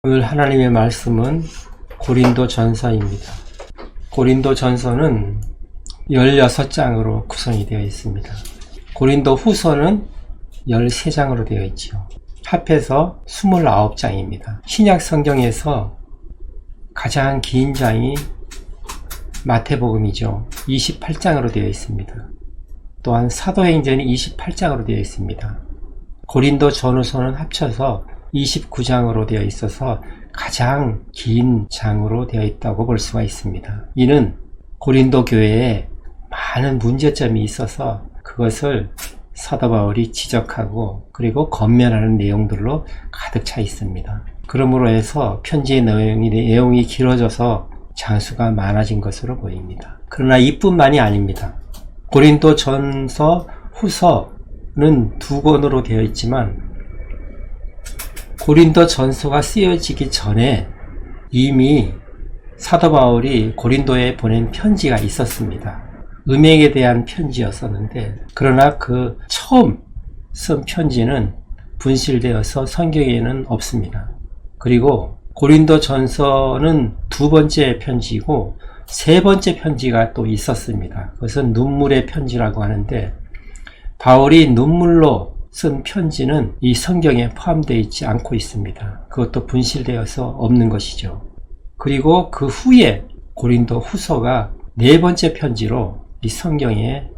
오늘 하나님의 말씀은 고린도 전서입니다. 고린도 전서는 16장으로 구성이 되어 있습니다. 고린도 후서는 13장으로 되어 있죠. 합해서 29장입니다. 신약 성경에서 가장 긴 장이 마태복음이죠. 28장으로 되어 있습니다. 또한 사도행전이 28장으로 되어 있습니다. 고린도 전후서는 합쳐서 29장으로 되어 있어서 가장 긴 장으로 되어 있다고 볼 수가 있습니다. 이는 고린도 교회에 많은 문제점이 있어서 그것을 사도 바울이 지적하고 그리고 건면하는 내용들로 가득 차 있습니다. 그러므로 해서 편지의 내용이 길어져서 장수가 많아진 것으로 보입니다. 그러나 이뿐만이 아닙니다. 고린도 전서, 후서는 두 권으로 되어 있지만 고린도 전서가 쓰여지기 전에 이미 사도 바울이 고린도에 보낸 편지가 있었습니다. 음행에 대한 편지였었는데, 그러나 그 처음 쓴 편지는 분실되어서 성경에는 없습니다. 그리고 고린도 전서는 두 번째 편지이고 세 번째 편지가 또 있었습니다. 그것은 눈물의 편지라고 하는데, 바울이 눈물로 쓴 편지는 이 성경에 포함되어 있지 않고 있습니다. 그것도 분실되어서 없는 것이죠. 그리고 그 후에 고린도 후서가 네 번째 편지로 이 성경에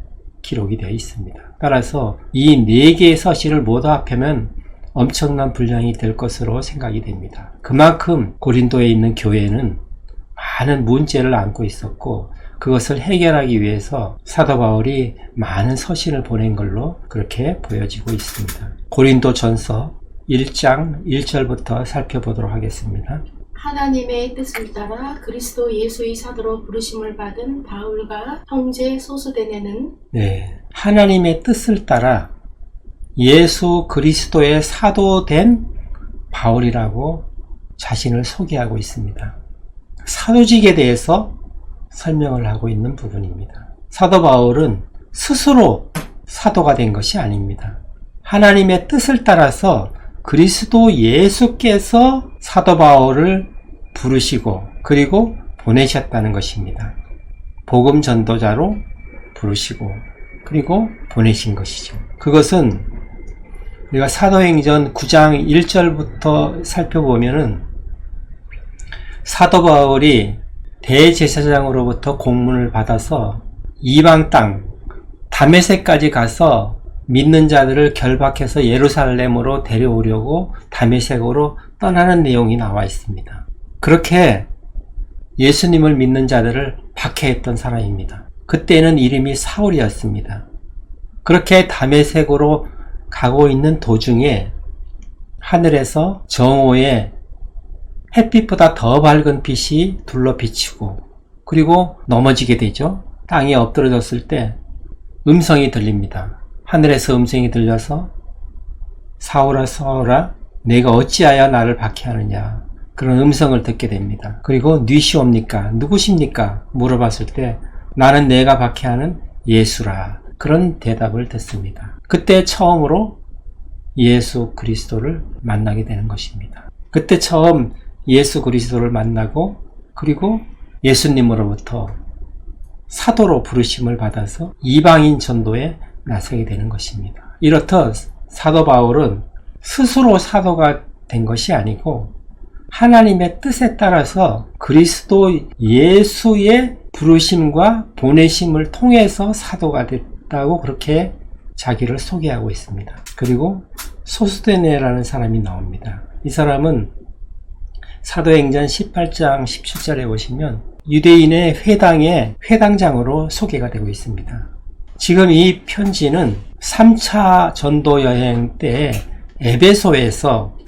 기록이 되어 있습니다. 따라서 이 네 개의 서신을 모두 합하면 엄청난 분량이 될 것으로 생각이 됩니다. 그만큼 고린도에 있는 교회는 많은 문제를 안고 있었고 그것을 해결하기 위해서 사도 바울이 많은 서신을 보낸 걸로 그렇게 보여지고 있습니다. 고린도 전서 1장 1절부터 살펴보도록 하겠습니다. 하나님의 뜻을 따라 그리스도 예수의 사도로 부르심을 받은 바울과 형제 소수대네는 하나님의 뜻을 따라 예수 그리스도의 사도된 바울이라고 자신을 소개하고 있습니다. 사도직에 대해서 설명을 하고 있는 부분입니다. 사도 바울은 스스로 사도가 된 것이 아닙니다. 하나님의 뜻을 따라서 그리스도 예수께서 사도 바울을 부르시고 그리고 보내셨다는 것입니다. 복음 전도자로 부르시고 그리고 보내신 것이죠. 그것은 우리가 사도행전 9장 1절부터 살펴보면은 사도 바울이 대제사장으로부터 공문을 받아서 이방 땅 다메섹까지 가서 믿는 자들을 결박해서 예루살렘으로 데려오려고 다메섹으로 떠나는 내용이 나와 있습니다. 그렇게 예수님을 믿는 자들을 박해했던 사람입니다. 그때는 이름이 사울이었습니다. 그렇게 다메섹으로 가고 있는 도중에 하늘에서 정오에 햇빛보다 더 밝은 빛이 둘러 비치고 그리고 넘어지게 되죠. 땅에 엎드러졌을 때 음성이 들립니다. 하늘에서 음성이 들려서 사울아 사울아 내가 어찌하여 나를 박해하느냐 그런 음성을 듣게 됩니다. 그리고 누구시옵니까? 누구십니까? 물어봤을 때 나는 내가 박해하는 예수라 그런 대답을 듣습니다. 그때 처음으로 예수 그리스도를 만나게 되는 것입니다. 그때 처음 예수 그리스도를 만나고 그리고 예수님으로부터 사도로 부르심을 받아서 이방인 전도에 나서게 되는 것입니다. 이렇듯 사도 바울은 스스로 사도가 된 것이 아니고 하나님의 뜻에 따라서 그리스도 예수의 부르심과 보내심을 통해서 사도가 됐다고 그렇게 자기를 소개하고 있습니다. 그리고 소수데네라는 사람이 나옵니다. 이 사람은 사도행전 18장 17절에 보시면 유대인의 회당의 회당장으로 소개가 되고 있습니다. 지금 이 편지는 3차 전도 여행 때 에베소에서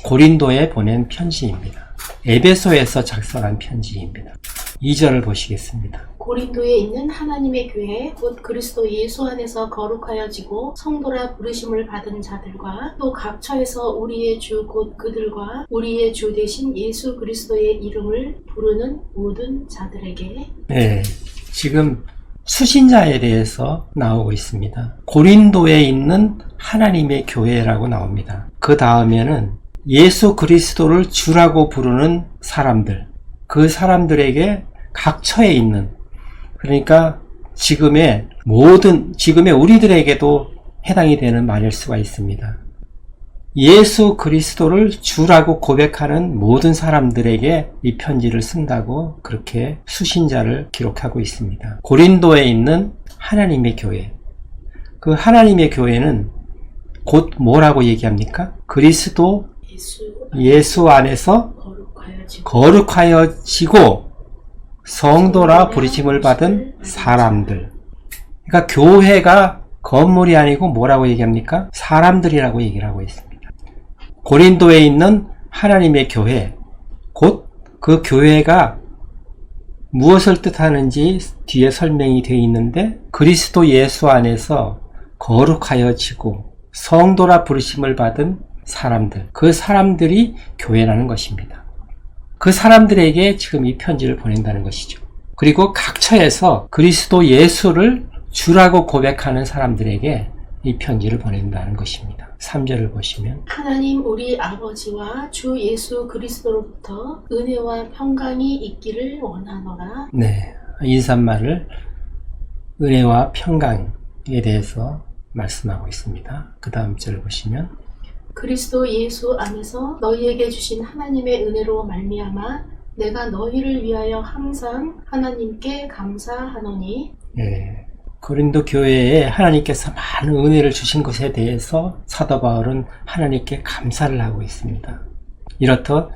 고린도에 보낸 편지입니다. 에베소에서 작성한 편지입니다. 2절을 보시겠습니다. 고린도에 있는 하나님의 교회 곧 그리스도 예수 안에서 거룩하여지고 성도라 부르심을 받은 자들과 또 각처에서 우리의 주 곧 그들과 우리의 주 되신 예수 그리스도의 이름을 부르는 모든 자들에게 지금 수신자에 대해서 나오고 있습니다. 고린도에 있는 하나님의 교회라고 나옵니다. 그 다음에는 예수 그리스도를 주라고 부르는 사람들, 그 사람들에게 각처에 있는, 그러니까 지금의 우리들에게도 해당이 되는 말일 수가 있습니다. 예수 그리스도를 주라고 고백하는 모든 사람들에게 이 편지를 쓴다고 그렇게 수신자를 기록하고 있습니다. 고린도에 있는 하나님의 교회, 그 하나님의 교회는 곧 뭐라고 얘기합니까? 그리스도 예수 안에서 거룩하여지고 성도라 부르심을 받은 사람들. 그러니까 교회가 건물이 아니고 뭐라고 얘기합니까? 사람들이라고 얘기를 하고 있습니다. 고린도에 있는 하나님의 교회, 곧 그 교회가 무엇을 뜻하는지 뒤에 설명이 되어 있는데, 그리스도 예수 안에서 거룩하여지고 성도라 부르심을 받은 사람들, 그 사람들이 교회라는 것입니다. 그 사람들에게 지금 이 편지를 보낸다는 것이죠. 그리고 각처에서 그리스도 예수를 주라고 고백하는 사람들에게 이 편지를 보낸다는 것입니다. 3절을 보시면, 하나님 우리 아버지와 주 예수 그리스도로부터 은혜와 평강이 있기를 원하노라. 네, 인사말을 은혜와 평강에 대해서 말씀하고 있습니다. 그 다음 절을 보시면, 그리스도 예수 안에서 너희에게 주신 하나님의 은혜로 말미암아 내가 너희를 위하여 항상 하나님께 감사하노니. 네, 고린도 교회에 하나님께서 많은 은혜를 주신 것에 대해서 사도 바울은 하나님께 감사를 하고 있습니다. 이렇듯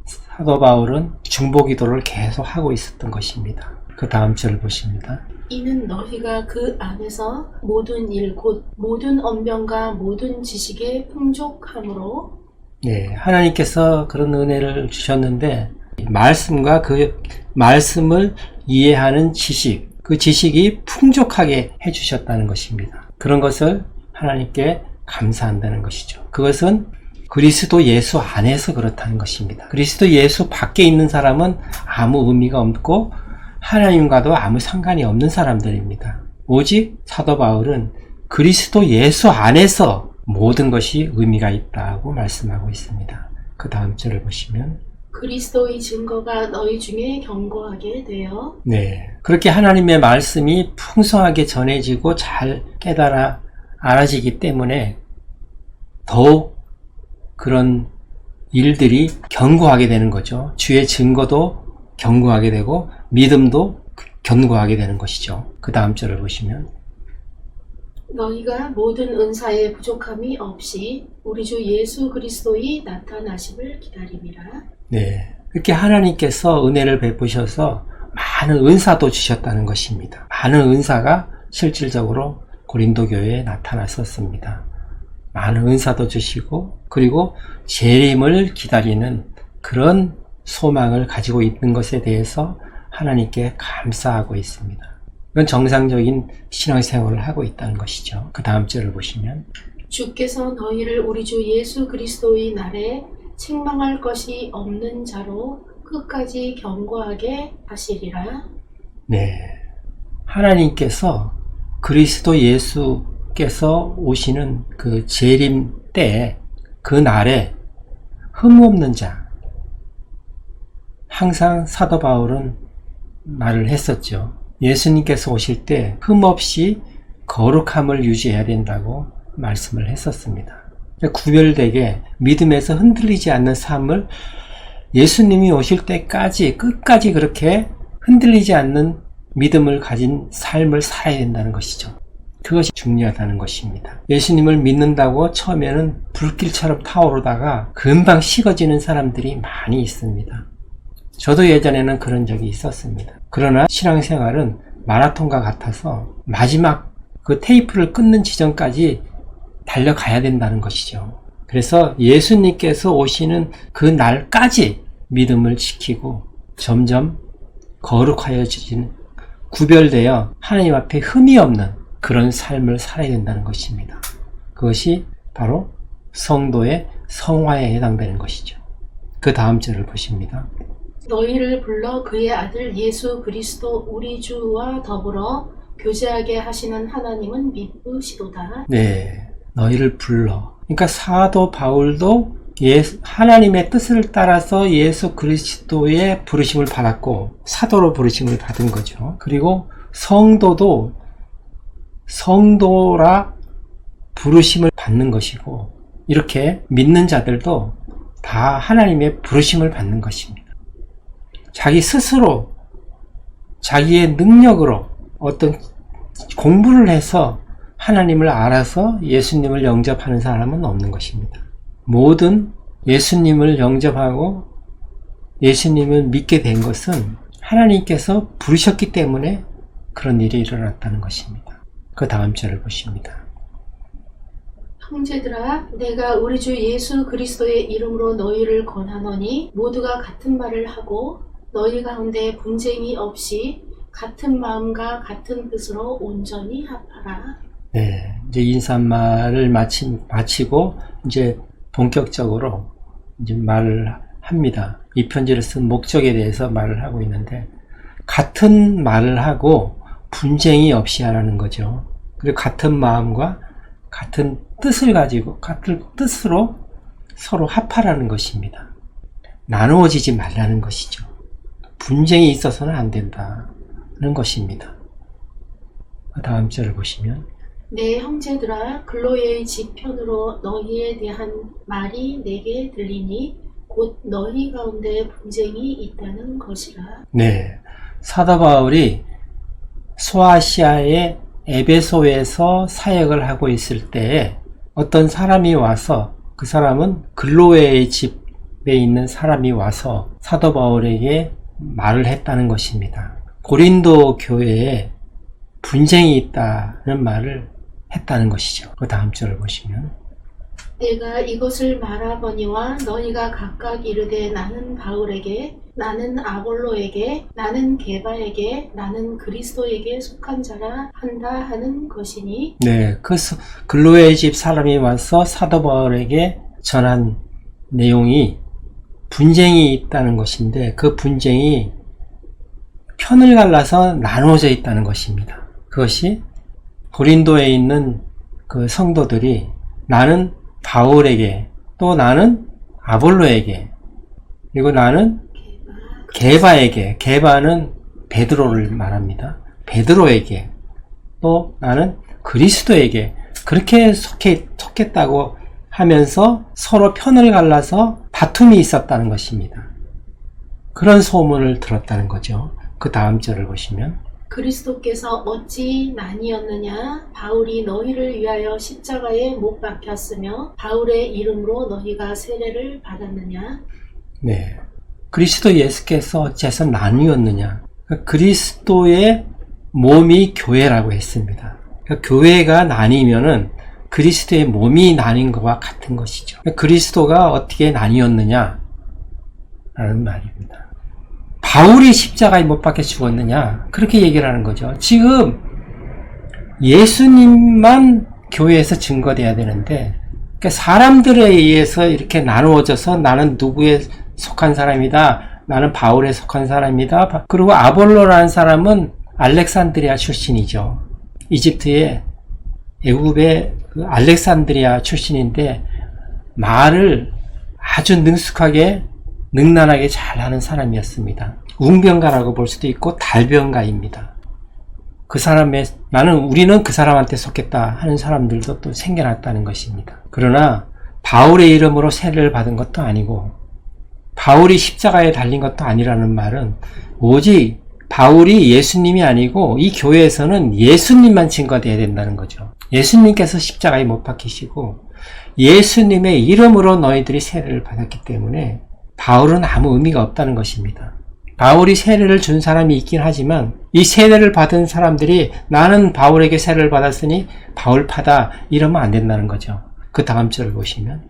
사도 바울은 중보기도를 계속 하고 있었던 것입니다. 그 다음 절을 보십니다. 이는 너희가 그 안에서 모든 일 곧 모든 언변과 모든 지식에 풍족함으로. 네, 하나님께서 그런 은혜를 주셨는데 말씀과 그 말씀을 이해하는 지식, 그 지식이 풍족하게 해주셨다는 것입니다. 그런 것을 하나님께 감사한다는 것이죠. 그것은 그리스도 예수 안에서 그렇다는 것입니다. 그리스도 예수 밖에 있는 사람은 아무 의미가 없고 하나님과도 아무 상관이 없는 사람들입니다. 오직 사도 바울은 그리스도 예수 안에서 모든 것이 의미가 있다고 말씀하고 있습니다. 그 다음 절을 보시면, 그리스도의 증거가 너희 중에 견고하게 되어. 네, 그렇게 하나님의 말씀이 풍성하게 전해지고 잘 깨달아 알아지기 때문에 더욱 그런 일들이 견고하게 되는 거죠. 주의 증거도 견고하게 되고 믿음도 견고하게 되는 것이죠. 그 다음 절을 보시면, 너희가 모든 은사에 부족함이 없이 우리 주 예수 그리스도의 나타나심을 기다림이라. 네, 이렇게 하나님께서 은혜를 베푸셔서 많은 은사도 주셨다는 것입니다. 많은 은사가 실질적으로 고린도 교회에 나타났었습니다. 많은 은사도 주시고, 그리고 재림을 기다리는 그런 소망을 가지고 있는 것에 대해서 하나님께 감사하고 있습니다. 이건 정상적인 신앙생활을 하고 있다는 것이죠. 그 다음 절을 보시면, 주께서 너희를 우리 주 예수 그리스도의 날에 책망할 것이 없는 자로 끝까지 견고하게 하시리라. 네, 하나님께서 그리스도 예수께서 오시는 그 재림 때, 그 날에 흠없는 자, 항상 사도 바울은 말을 했었죠. 예수님께서 오실 때 흠없이 거룩함을 유지해야 된다고 말씀을 했었습니다. 구별되게 믿음에서 흔들리지 않는 삶을 예수님이 오실 때까지 끝까지 그렇게 흔들리지 않는 믿음을 가진 삶을 살아야 된다는 것이죠. 그것이 중요하다는 것입니다. 예수님을 믿는다고 처음에는 불길처럼 타오르다가 금방 식어지는 사람들이 많이 있습니다. 저도 예전에는 그런 적이 있었습니다. 그러나 신앙생활은 마라톤과 같아서 마지막 그 테이프를 끊는 지점까지 달려가야 된다는 것이죠. 그래서 예수님께서 오시는 그 날까지 믿음을 지키고 점점 거룩하여지는, 구별되어 하나님 앞에 흠이 없는 그런 삶을 살아야 된다는 것입니다. 그것이 바로 성도의 성화에 해당되는 것이죠. 그 다음 절을 보십니다. 너희를 불러 그의 아들 예수 그리스도 우리 주와 더불어 교제하게 하시는 하나님은 미쁘시도다. 네, 너희를 불러. 그러니까 사도 바울도 하나님의 뜻을 따라서 예수 그리스도의 부르심을 받았고 사도로 부르심을 받은 거죠. 그리고 성도도 성도라 부르심을 받는 것이고 이렇게 믿는 자들도 다 하나님의 부르심을 받는 것입니다. 자기 스스로 자기의 능력으로 어떤 공부를 해서 하나님을 알아서 예수님을 영접하는 사람은 없는 것입니다. 모든 예수님을 영접하고 예수님을 믿게 된 것은 하나님께서 부르셨기 때문에 그런 일이 일어났다는 것입니다. 그 다음 절을 보십니다. 형제들아, 내가 우리 주 예수 그리스도의 이름으로 너희를 권하노니 모두가 같은 말을 하고 너희 가운데 분쟁이 없이 같은 마음과 같은 뜻으로 온전히 합하라. 네, 이제 인사말을 마치고 이제 본격적으로 이제 말을 합니다. 이 편지를 쓴 목적에 대해서 말을 하고 있는데 같은 말을 하고 분쟁이 없이 하라는 거죠. 그리고 같은 마음과 같은 뜻을 가지고 같은 뜻으로 서로 합하라는 것입니다. 나누어지지 말라는 것이죠. 분쟁이 있어서는 안 된다는 것입니다. 다음 절을 보시면 내 형제들아, 글로의 집 편으로 너희에 대한 말이 내게 들리니 곧 너희 가운데 분쟁이 있다는 것이라. 네, 사도 바울이 소아시아의 에베소에서 사역을 하고 있을 때에 어떤 사람이 와서 그 사람은 글로에의 집에 있는 사람이 와서 사도 바울에게 말을 했다는 것입니다. 고린도 교회에 분쟁이 있다는 말을 했다는 것이죠. 그 다음 절을 보시면 내가 이것을 말하거니와 너희가 각각 이르되 나는 바울에게, 나는 아볼로에게, 나는 게바에게, 나는 그리스도에게 속한 자라 한다 하는 것이니. 네, 그 글로의 집 사람이 와서 사도 바울에게 전한 내용이 분쟁이 있다는 것인데 그 분쟁이 편을 갈라서 나누어져 있다는 것입니다. 그것이 고린도에 있는 그 성도들이 나는 바울에게, 또 나는 아볼로에게, 그리고 나는 게바에게, 게바는 베드로를 말합니다. 베드로에게, 또 나는 그리스도에게 그렇게 속했다고 하면서 서로 편을 갈라서 다툼이 있었다는 것입니다. 그런 소문을 들었다는 거죠. 그 다음 절을 보시면 그리스도께서 어찌 나뉘었느냐? 바울이 너희를 위하여 십자가에 못 박혔으며 바울의 이름으로 너희가 세례를 받았느냐? 네, 그리스도 예수께서 어째서 나뉘었느냐? 그리스도의 몸이 교회라고 했습니다. 교회가 나뉘면은 그리스도의 몸이 나뉜 것과 같은 것이죠. 그리스도가 어떻게 나뉘었느냐? 라는 말입니다. 바울이 십자가에 못 박혀 죽었느냐? 그렇게 얘기를 하는 거죠. 지금 예수님만 교회에서 증거돼야 되는데 그러니까 사람들에 의해서 이렇게 나누어져서 나는 누구에 속한 사람이다. 나는 바울에 속한 사람이다. 그리고 아볼로라는 사람은 알렉산드리아 출신이죠. 이집트의 애굽의 그 알렉산드리아 출신인데 말을 아주 능란하게 잘하는 사람이었습니다. 웅변가라고 볼 수도 있고 달변가입니다. 우리는 그 사람한테 속했다 하는 사람들도 또 생겨났다는 것입니다. 그러나 바울의 이름으로 세례를 받은 것도 아니고 바울이 십자가에 달린 것도 아니라는 말은 오직 바울이 예수님이 아니고 이 교회에서는 예수님만 증거되어야 된다는 거죠. 예수님께서 십자가에 못 박히시고 예수님의 이름으로 너희들이 세례를 받았기 때문에 바울은 아무 의미가 없다는 것입니다. 바울이 세례를 준 사람이 있긴 하지만 이 세례를 받은 사람들이 나는 바울에게 세례를 받았으니 바울파다 이러면 안 된다는 거죠. 그 다음 절을 보시면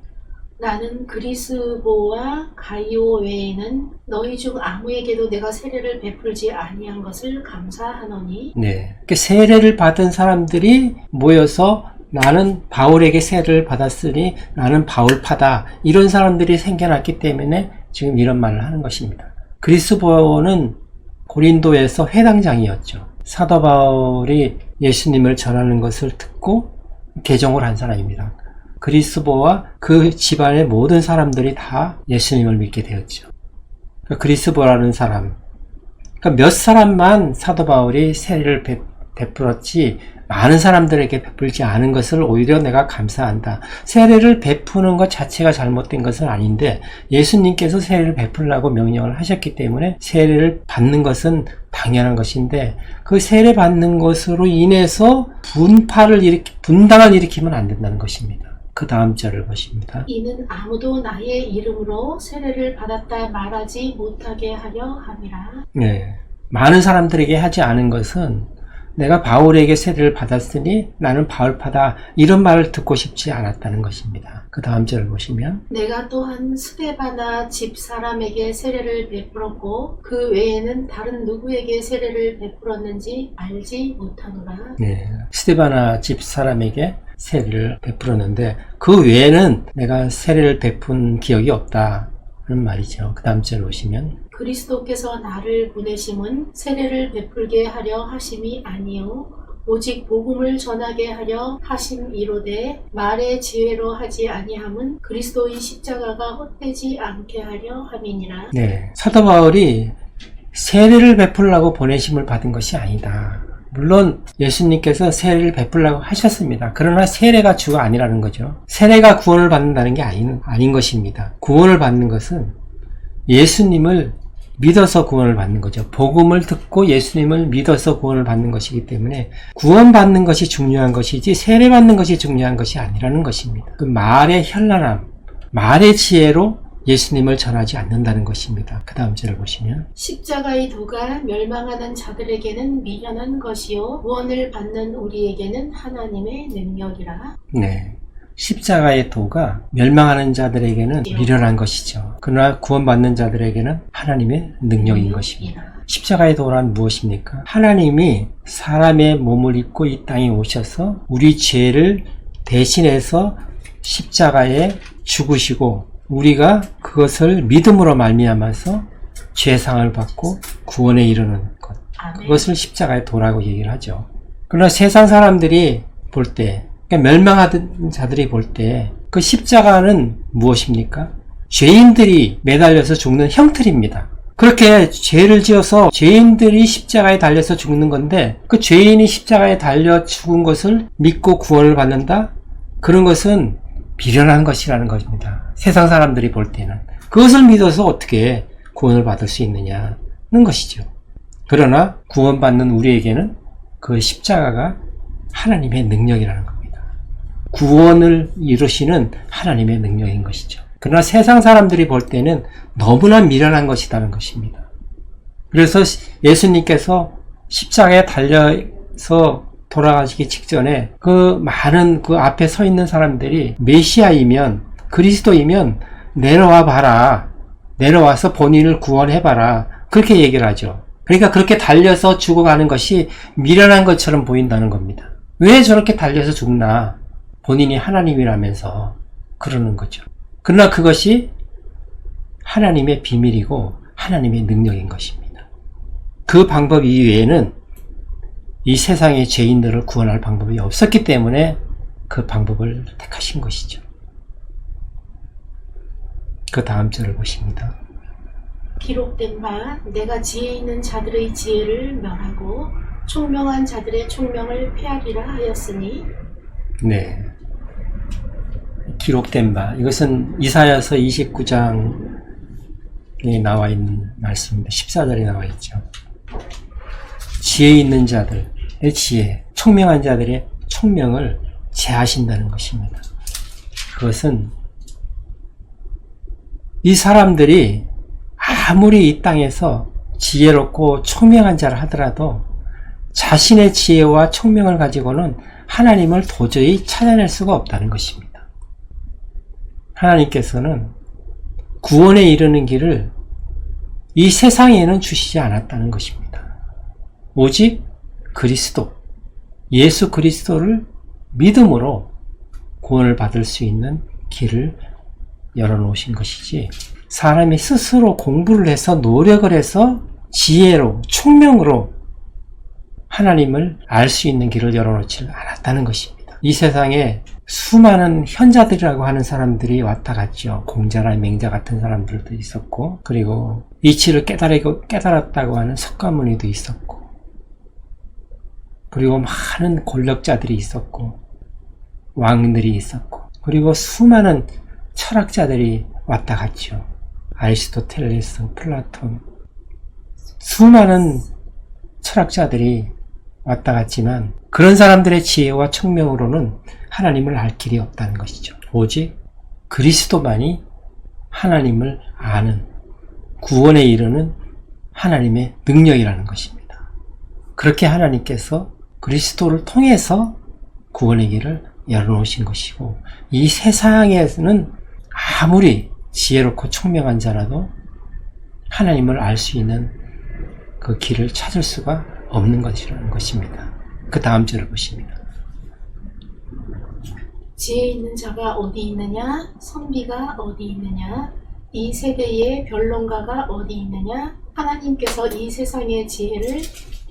나는 그리스보와 가이오 외에는 너희 중 아무에게도 내가 세례를 베풀지 아니한 것을 감사하노니. 네, 세례를 받은 사람들이 모여서 나는 바울에게 세례를 받았으니 나는 바울파다 이런 사람들이 생겨났기 때문에 지금 이런 말을 하는 것입니다. 그리스보는 고린도에서 회당장이었죠. 사도 바울이 예수님을 전하는 것을 듣고 개종을 한 사람입니다. 그리스도와 그 집안의 모든 사람들이 다 예수님을 믿게 되었죠. 그리스도라는 사람, 그러니까 몇 사람만 사도 바울이 세례를 베풀었지 많은 사람들에게 베풀지 않은 것을 오히려 내가 감사한다. 세례를 베푸는 것 자체가 잘못된 것은 아닌데 예수님께서 세례를 베풀라고 명령을 하셨기 때문에 세례를 받는 것은 당연한 것인데 그 세례 받는 것으로 인해서 분당을 일으키면 안 된다는 것입니다. 그 다음 절을 보십니다. 이는 아무도 나의 이름으로 세례를 받았다 말하지 못하게 하려 함이라. 네. 많은 사람들에게 하지 않은 것은 내가 바울에게 세례를 받았으니 나는 바울파다 이런 말을 듣고 싶지 않았다는 것입니다. 그 다음 절을 보시면 내가 또한 스데바나 집 사람에게 세례를 베풀었고 그 외에는 다른 누구에게 세례를 베풀었는지 알지 못하노라. 네. 스데바나 집 사람에게 세례를 베풀었는데 그 외에는 내가 세례를 베푼 기억이 없다는 말이죠. 그 다음 절 보시면 그리스도께서 나를 보내심은 세례를 베풀게 하려 하심이 아니요 오직 복음을 전하게 하려 하심이로되 말의 지혜로 하지 아니함은 그리스도의 십자가가 헛되지 않게 하려 함이니라. 네, 사도 바울이 세례를 베풀라고 보내심을 받은 것이 아니다. 물론 예수님께서 세례를 베풀라고 하셨습니다. 그러나 세례가 주가 아니라는 거죠. 세례가 구원을 받는다는 게 아닌 것입니다. 구원을 받는 것은 예수님을 믿어서 구원을 받는 거죠. 복음을 듣고 예수님을 믿어서 구원을 받는 것이기 때문에 구원받는 것이 중요한 것이지 세례받는 것이 중요한 것이 아니라는 것입니다. 그 말의 현란함, 말의 지혜로 예수님을 전하지 않는다는 것입니다. 그 다음 절을 보시면 십자가의 도가 멸망하는 자들에게는 미련한 것이요 구원을 받는 우리에게는 하나님의 능력이라. 네. 십자가의 도가 멸망하는 자들에게는 미련한 것이죠. 그러나 구원받는 자들에게는 하나님의 능력인 것입니다. 십자가의 도란 무엇입니까? 하나님이 사람의 몸을 입고 이 땅에 오셔서 우리 죄를 대신해서 십자가에 죽으시고 우리가 그것을 믿음으로 말미암아서 죄상을 받고 구원에 이르는 것. 그것을 십자가의 도라고 얘기를 하죠. 그러나 세상 사람들이 볼 때 그러니까 멸망하던 자들이 볼 때 그 십자가는 무엇입니까? 죄인들이 매달려서 죽는 형틀입니다. 그렇게 죄를 지어서 죄인들이 십자가에 달려서 죽는 건데 그 죄인이 십자가에 달려 죽은 것을 믿고 구원을 받는다? 그런 것은 미련한 것이라는 것입니다. 세상 사람들이 볼 때는. 그것을 믿어서 어떻게 구원을 받을 수 있느냐는 것이죠. 그러나 구원받는 우리에게는 그 십자가가 하나님의 능력이라는 겁니다. 구원을 이루시는 하나님의 능력인 것이죠. 그러나 세상 사람들이 볼 때는 너무나 미련한 것이라는 것입니다. 그래서 예수님께서 십자가에 달려서 돌아가시기 직전에 그 많은 그 앞에 서 있는 사람들이 메시아이면 그리스도이면 내려와 봐라. 내려와서 본인을 구원해 봐라. 그렇게 얘기를 하죠. 그러니까 그렇게 달려서 죽어가는 것이 미련한 것처럼 보인다는 겁니다. 왜 저렇게 달려서 죽나? 본인이 하나님이라면서 그러는 거죠. 그러나 그것이 하나님의 비밀이고 하나님의 능력인 것입니다. 그 방법 이외에는 이 세상의 죄인들을 구원할 방법이 없었기 때문에 그 방법을 택하신 것이죠. 그 다음 절을 보십니다. 기록된 바 내가 지혜 있는 자들의 지혜를 멸하고 총명한 자들의 총명을 폐하리라 하였으니. 네. 기록된 바 이것은 이사야서 29장에 나와 있는 말씀입니다. 14절에 나와 있죠. 지혜 있는 자들의 지혜, 총명한 자들의 총명을 제하신다는 것입니다. 그것은 이 사람들이 아무리 이 땅에서 지혜롭고 총명한 자를 하더라도 자신의 지혜와 총명을 가지고는 하나님을 도저히 찾아낼 수가 없다는 것입니다. 하나님께서는 구원에 이르는 길을 이 세상에는 주시지 않았다는 것입니다. 오직 그리스도, 예수 그리스도를 믿음으로 구원을 받을 수 있는 길을 열어놓으신 것이지 사람이 스스로 공부를 해서 노력을 해서 지혜로, 총명으로 하나님을 알 수 있는 길을 열어놓지 않았다는 것입니다. 이 세상에 수많은 현자들이라고 하는 사람들이 왔다 갔죠. 공자나 맹자 같은 사람들도 있었고, 그리고 이치를 깨달았다고 하는 석가모니도 있었고, 그리고 많은 권력자들이 있었고, 왕들이 있었고, 그리고 수많은 철학자들이 왔다 갔죠. 아리스토텔레스, 플라톤, 수많은 철학자들이 왔다 갔지만 그런 사람들의 지혜와 청명으로는 하나님을 알 길이 없다는 것이죠. 오직 그리스도만이 하나님을 아는, 구원에 이르는 하나님의 능력이라는 것입니다. 그렇게 하나님께서 그리스도를 통해서 구원의 길을 열어놓으신 것이고, 이 세상에서는 아무리 지혜롭고 총명한 자라도 하나님을 알 수 있는 그 길을 찾을 수가 없는 것이라는 것입니다. 그 다음 절을 보십니다. 지혜 있는 자가 어디 있느냐? 선비가 어디 있느냐? 이 세대의 변론가가 어디 있느냐? 하나님께서 이 세상의 지혜를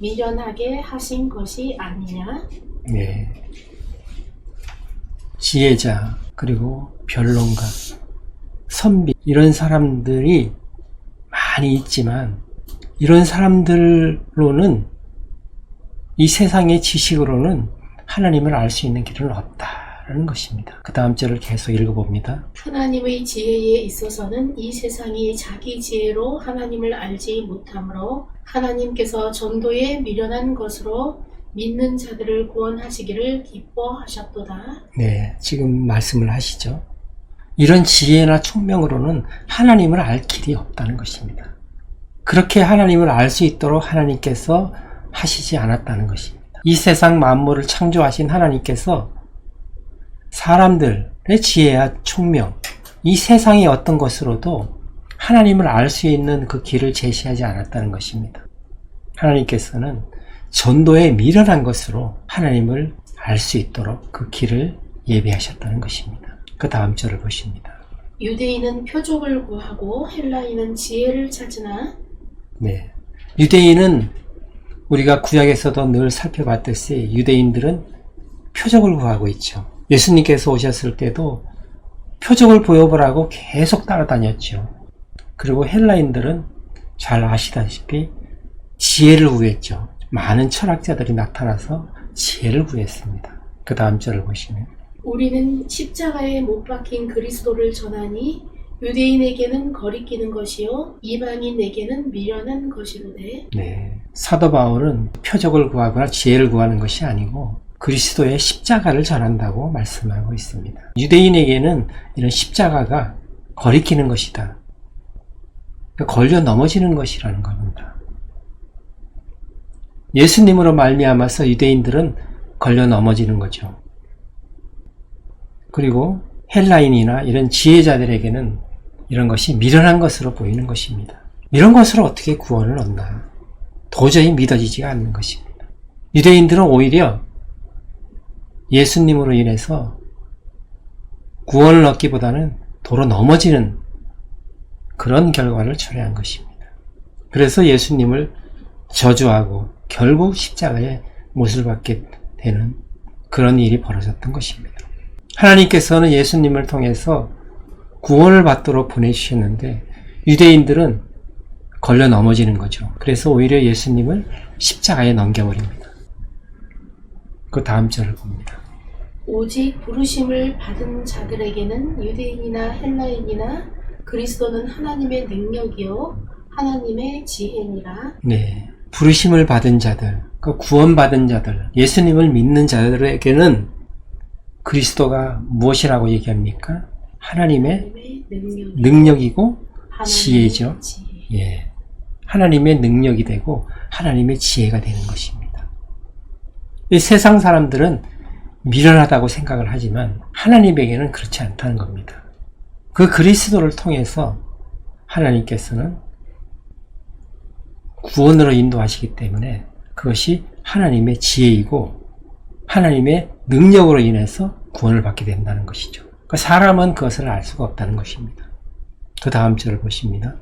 미련하게 하신 것이 아니냐? 네. 지혜자, 그리고 변론가, 선비, 이런 사람들이 많이 있지만 이런 사람들로는, 이 세상의 지식으로는 하나님을 알 수 있는 길은 없다라는 것입니다. 그 다음 절을 계속 읽어봅니다. 하나님의 지혜에 있어서는 이 세상이 자기 지혜로 하나님을 알지 못하므로 하나님께서 전도에 미련한 것으로 믿는 자들을 구원하시기를 기뻐하셨도다. 네, 지금 말씀을 하시죠. 이런 지혜나 총명으로는 하나님을 알 길이 없다는 것입니다. 그렇게 하나님을 알 수 있도록 하나님께서 하시지 않았다는 것입니다. 이 세상 만물을 창조하신 하나님께서 사람들의 지혜와 총명, 이 세상의 어떤 것으로도 하나님을 알 수 있는 그 길을 제시하지 않았다는 것입니다. 하나님께서는 전도에 미련한 것으로 하나님을 알 수 있도록 그 길을 예비하셨다는 것입니다. 그 다음 절을 보십니다. 유대인은 표적을 구하고 헬라인은 지혜를 찾으나 네, 유대인은 우리가 구약에서도 늘 살펴봤듯이 유대인들은 표적을 구하고 있죠. 예수님께서 오셨을 때도 표적을 보여보라고 계속 따라다녔죠. 그리고 헬라인들은 잘 아시다시피 지혜를 구했죠. 많은 철학자들이 나타나서 지혜를 구했습니다. 그 다음 절을 보시면, 우리는 십자가에 못 박힌 그리스도를 전하니 유대인에게는 거리끼는 것이요 이방인에게는 미련한 것이로되. 네, 사도 바울은 표적을 구하거나 지혜를 구하는 것이 아니고 그리스도의 십자가를 전한다고 말씀하고 있습니다. 유대인에게는 이런 십자가가 거리끼는 것이다, 걸려 넘어지는 것이라는 겁니다. 예수님으로 말미암아서 유대인들은 걸려 넘어지는 거죠. 그리고 헬라인이나 이런 지혜자들에게는 이런 것이 미련한 것으로 보이는 것입니다. 이런 것으로 어떻게 구원을 얻나? 도저히 믿어지지가 않는 것입니다. 유대인들은 오히려 예수님으로 인해서 구원을 얻기보다는 도로 넘어지는 그런 결과를 초래한 것입니다. 그래서 예수님을 저주하고 결국 십자가에 못을 박게 되는 그런 일이 벌어졌던 것입니다. 하나님께서는 예수님을 통해서 구원을 받도록 보내주셨는데 유대인들은 걸려 넘어지는 거죠. 그래서 오히려 예수님을 십자가에 넘겨버립니다. 그 다음 절을 봅니다. 오직 부르심을 받은 자들에게는 유대인이나 헬라인이나 그리스도는 하나님의 능력이요 하나님의 지혜니라. 네, 부르심을 받은 자들, 그 구원받은 자들, 예수님을 믿는 자들에게는 그리스도가 무엇이라고 얘기합니까? 하나님의 능력이고 지혜죠. 예, 하나님의 능력이 되고 하나님의 지혜가 되는 것입니다. 이 세상 사람들은 미련하다고 생각을 하지만 하나님에게는 그렇지 않다는 겁니다. 그 그리스도를 통해서 하나님께서는 구원으로 인도하시기 때문에 그것이 하나님의 지혜이고 하나님의 능력으로 인해서 구원을 받게 된다는 것이죠. 그 사람은 그것을 알 수가 없다는 것입니다. 그 다음 절을 보십니다.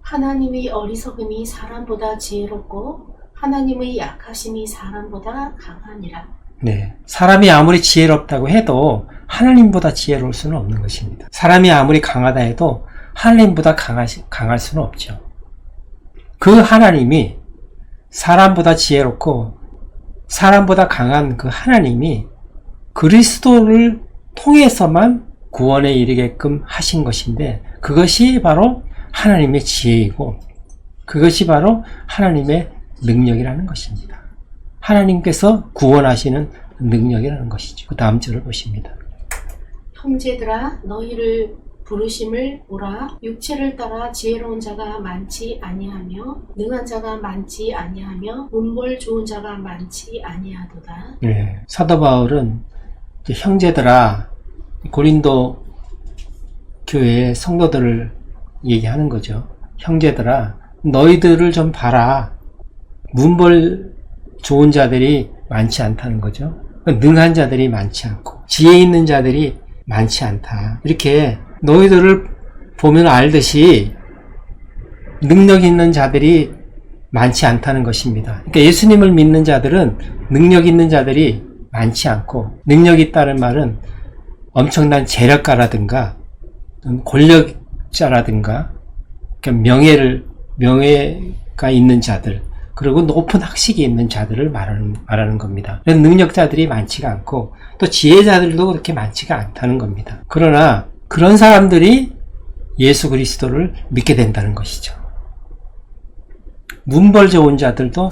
하나님의 어리석음이 사람보다 지혜롭고 하나님의 약하심이 사람보다 강하니라. 네. 사람이 아무리 지혜롭다고 해도 하나님보다 지혜로울 수는 없는 것입니다. 사람이 아무리 강하다 해도 하나님보다 강할 수는 없죠. 그 하나님이 사람보다 지혜롭고 사람보다 강한 그 하나님이 그리스도를 통해서만 구원에 이르게끔 하신 것인데, 그것이 바로 하나님의 지혜이고 그것이 바로 하나님의 능력이라는 것입니다. 하나님께서 구원하시는 능력이라는 것이죠. 그 다음 절을 보십니다. 형제들아 너희를 부르심을 보라. 육체를 따라 지혜로운 자가 많지 아니하며 능한 자가 많지 아니하며 문벌 좋은 자가 많지 아니하도다. 네, 사도 바울은 형제들아, 고린도 교회의 성도들을 얘기하는 거죠. 형제들아, 너희들을 좀 봐라. 문벌 좋은 자들이 많지 않다는 거죠. 능한 자들이 많지 않고 지혜 있는 자들이 많지 않다. 이렇게 너희들을 보면 알듯이 능력 있는 자들이 많지 않다는 것입니다. 그러니까 예수님을 믿는 자들은 능력 있는 자들이 많지 않고, 능력 있다는 말은 엄청난 재력가라든가 권력자라든가 명예가 있는 자들, 그리고 높은 학식이 있는 자들을 말하는 겁니다. 능력자들이 많지가 않고 또 지혜자들도 그렇게 많지가 않다는 겁니다. 그러나 그런 사람들이 예수 그리스도를 믿게 된다는 것이죠. 문벌 좋은 자들도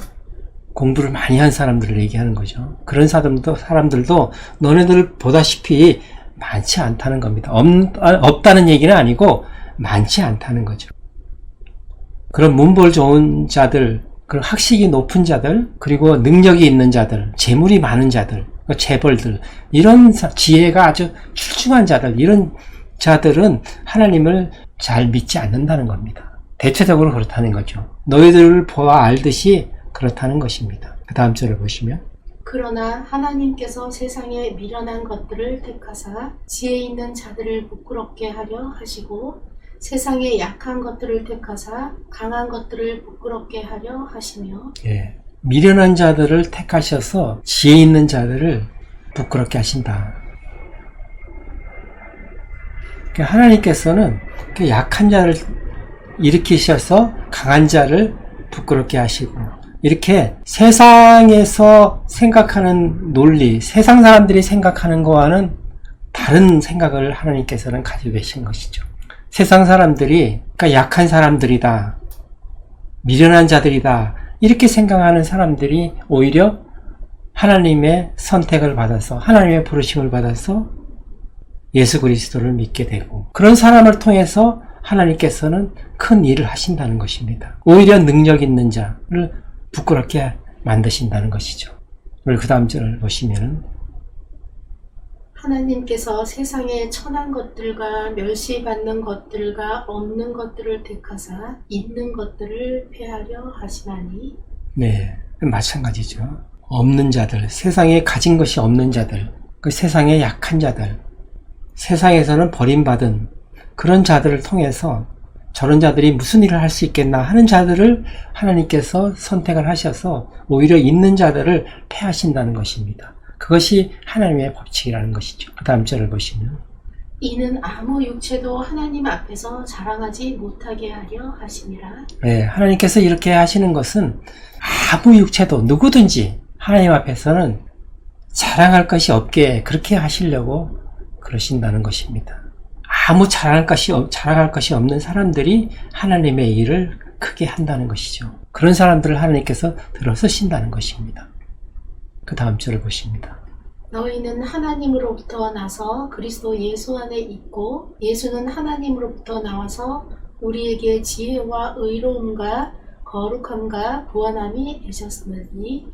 공부를 많이 한 사람들을 얘기하는 거죠. 그런 사람들도 너네들 보다시피 많지 않다는 겁니다. 없다는 얘기는 아니고 많지 않다는 거죠. 그런 문벌 좋은 자들, 그런 학식이 높은 자들, 그리고 능력이 있는 자들, 재물이 많은 자들, 재벌들, 이런 지혜가 아주 출중한 자들, 이런 자들은 하나님을 잘 믿지 않는다는 겁니다. 대체적으로 그렇다는 거죠. 너희들을 보아 알듯이 그렇다는 것입니다. 그 다음 절을 보시면, 그러나 하나님께서 세상에 미련한 것들을 택하사 지혜 있는 자들을 부끄럽게 하려 하시고 세상에 약한 것들을 택하사 강한 것들을 부끄럽게 하려 하시며, 예, 미련한 자들을 택하셔서 지혜 있는 자들을 부끄럽게 하신다. 하나님께서는 약한 자를 일으키셔서 강한 자를 부끄럽게 하시고, 이렇게 세상에서 생각하는 논리, 세상 사람들이 생각하는 거와는 다른 생각을 하나님께서는 가지고 계신 것이죠. 세상 사람들이 그러니까 약한 사람들이다, 미련한 자들이다, 이렇게 생각하는 사람들이 오히려 하나님의 선택을 받아서, 하나님의 부르심을 받아서 예수 그리스도를 믿게 되고, 그런 사람을 통해서 하나님께서는 큰 일을 하신다는 것입니다. 오히려 능력 있는 자를 부끄럽게 만드신다는 것이죠. 오늘 그 다음 절을 보시면, 하나님께서 세상의 천한 것들과 멸시받는 것들과 없는 것들을 택하사 있는 것들을 폐하려 하시나니. 네, 마찬가지죠. 없는 자들, 세상에 가진 것이 없는 자들, 그 세상에 약한 자들, 세상에서는 버림받은 그런 자들을 통해서 저런 자들이 무슨 일을 할 수 있겠나 하는 자들을 하나님께서 선택을 하셔서 오히려 있는 자들을 폐하신다는 것입니다. 그것이 하나님의 법칙이라는 것이죠. 그 다음 절을 보시면, 이는 아무 육체도 하나님 앞에서 자랑하지 못하게 하려 하심이라. 네, 하나님께서 이렇게 하시는 것은 아무 육체도 누구든지 하나님 앞에서는 자랑할 것이 없게 그렇게 하시려고 그러신다는 것입니다. 아무 자랑할 것이 없는 사람들이 하나님의 일을 크게 한다는 것이죠. 그런 사람들을 하나님께서 들어서신다는 것입니다. 그 다음 절을 보십니다. 너희는 하나님으로부터 나서 그리스도 예수 안에 있고 예수는 하나님으로부터 나와서 우리에게 지혜와 의로움과 거룩함과 구원함이 되셨으니.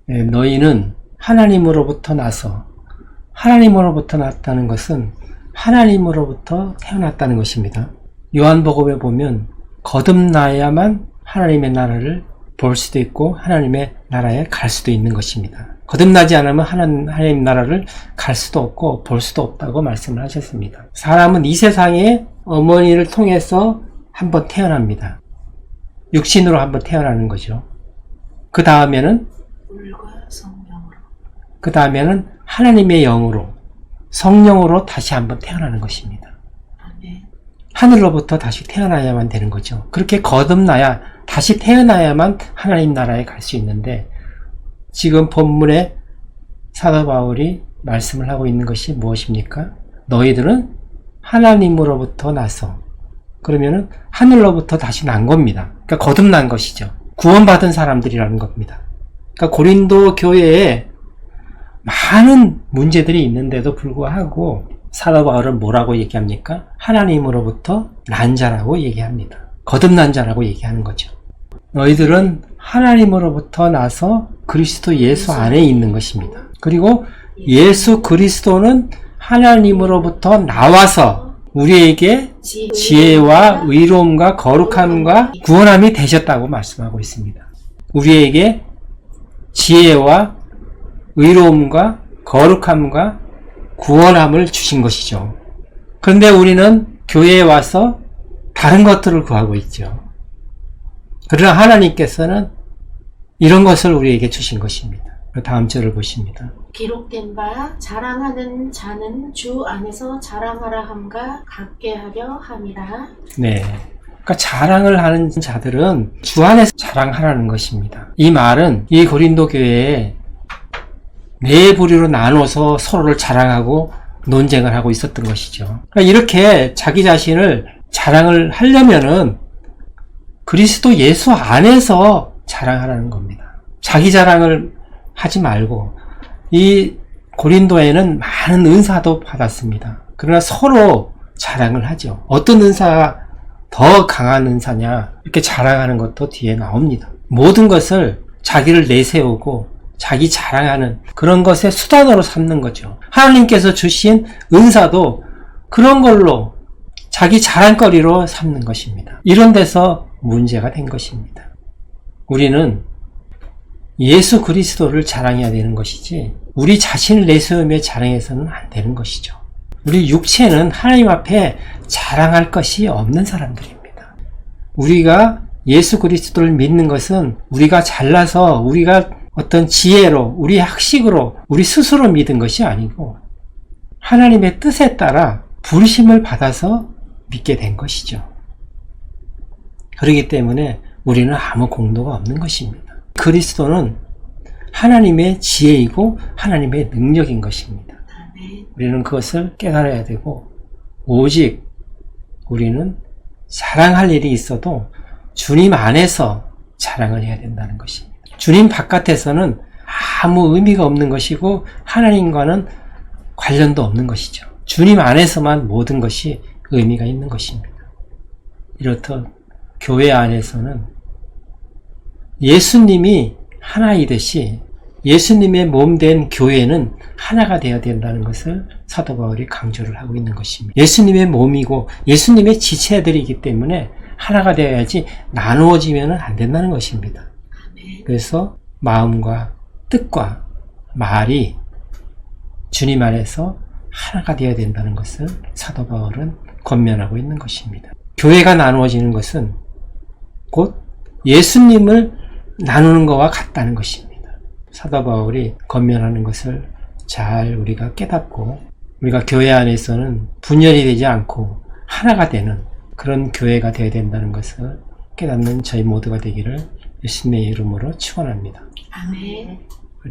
네, 너희는 하나님으로부터 나서, 하나님으로부터 났다는 것은 하나님으로부터 태어났다는 것입니다. 요한복음에 보면 거듭나야만 하나님의 나라를 볼 수도 있고 하나님의 나라에 갈 수도 있는 것입니다. 거듭나지 않으면 하나님 나라를 갈 수도 없고 볼 수도 없다고 말씀을 하셨습니다. 사람은 이 세상에 어머니를 통해서 한번 태어납니다. 육신으로 한번 태어나는 거죠. 그 다음에는 물과 성령으로. 그 다음에는 하나님의 영으로, 성령으로 다시 한번 태어나는 것입니다. 아멘. 하늘로부터 다시 태어나야만 되는 거죠. 그렇게 거듭나야, 다시 태어나야만 하나님 나라에 갈 수 있는데, 지금 본문에 사도 바울이 말씀을 하고 있는 것이 무엇입니까? 너희들은 하나님으로부터 나서, 그러면은 하늘로부터 다시 난 겁니다. 그러니까 거듭난 것이죠. 구원받은 사람들이라는 겁니다. 그러니까 고린도 교회에 많은 문제들이 있는데도 불구하고 사도 바울은 뭐라고 얘기합니까? 하나님으로부터 난 자라고 얘기합니다. 거듭난 자라고 얘기하는 거죠. 너희들은 하나님으로부터 나서 그리스도 예수 안에 있는 것입니다. 그리고 예수 그리스도는 하나님으로부터 나와서 우리에게 지혜와 의로움과 거룩함과 구원함이 되셨다고 말씀하고 있습니다. 우리에게 지혜와 의로움과 거룩함과 구원함을 주신 것이죠. 그런데 우리는 교회에 와서 다른 것들을 구하고 있죠. 그러나 하나님께서는 이런 것을 우리에게 주신 것입니다. 다음 절을 보십니다. 기록된 바 자랑하는 자는 주 안에서 자랑하라 함과 같게 하려 함이라. 네. 그러니까 자랑을 하는 자들은 주 안에서 자랑하라는 것입니다. 이 말은 이 고린도 교회에 네 부류로 나눠서 서로를 자랑하고 논쟁을 하고 있었던 것이죠. 그러니까 이렇게 자기 자신을 자랑을 하려면은 그리스도 예수 안에서 자랑하라는 겁니다. 자기 자랑을 하지 말고, 이 고린도에는 많은 은사도 받았습니다. 그러나 서로 자랑을 하죠. 어떤 은사가 더 강한 은사냐, 이렇게 자랑하는 것도 뒤에 나옵니다. 모든 것을 자기를 내세우고 자기 자랑하는 그런 것의 수단으로 삼는 거죠. 하나님께서 주신 은사도 그런 걸로 자기 자랑거리로 삼는 것입니다. 이런 데서 문제가 된 것입니다. 우리는 예수 그리스도를 자랑해야 되는 것이지 우리 자신을 내세우며 자랑해서는 안 되는 것이죠. 우리 육체는 하나님 앞에 자랑할 것이 없는 사람들입니다. 우리가 예수 그리스도를 믿는 것은 우리가 잘나서 우리가 어떤 지혜로, 우리 학식으로, 우리 스스로 믿은 것이 아니고 하나님의 뜻에 따라 부르심을 받아서 믿게 된 것이죠. 그렇기 때문에 우리는 아무 공로가 없는 것입니다. 그리스도는 하나님의 지혜이고 하나님의 능력인 것입니다. 우리는 그것을 깨달아야 되고, 오직 우리는 자랑할 일이 있어도 주님 안에서 자랑을 해야 된다는 것입니다. 주님 바깥에서는 아무 의미가 없는 것이고 하나님과는 관련도 없는 것이죠. 주님 안에서만 모든 것이 의미가 있는 것입니다. 이렇듯 교회 안에서는 예수님이 하나이듯이 예수님의 몸된 교회는 하나가 되어야 된다는 것을 사도 바울이 강조를 하고 있는 것입니다. 예수님의 몸이고 예수님의 지체들이기 때문에 하나가 되어야지 나누어지면 안 된다는 것입니다. 그래서 마음과 뜻과 말이 주님 안에서 하나가 되어야 된다는 것을 사도 바울은 권면하고 있는 것입니다. 교회가 나누어지는 것은 곧 예수님을 나누는 것과 같다는 것입니다. 사도 바울이 권면하는 것을 잘 우리가 깨닫고 우리가 교회 안에서는 분열이 되지 않고 하나가 되는 그런 교회가 되어야 된다는 것을 깨닫는 저희 모두가 되기를 예수님의 이름으로 축원합니다. 아멘.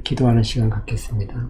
기도하는 시간 갖겠습니다.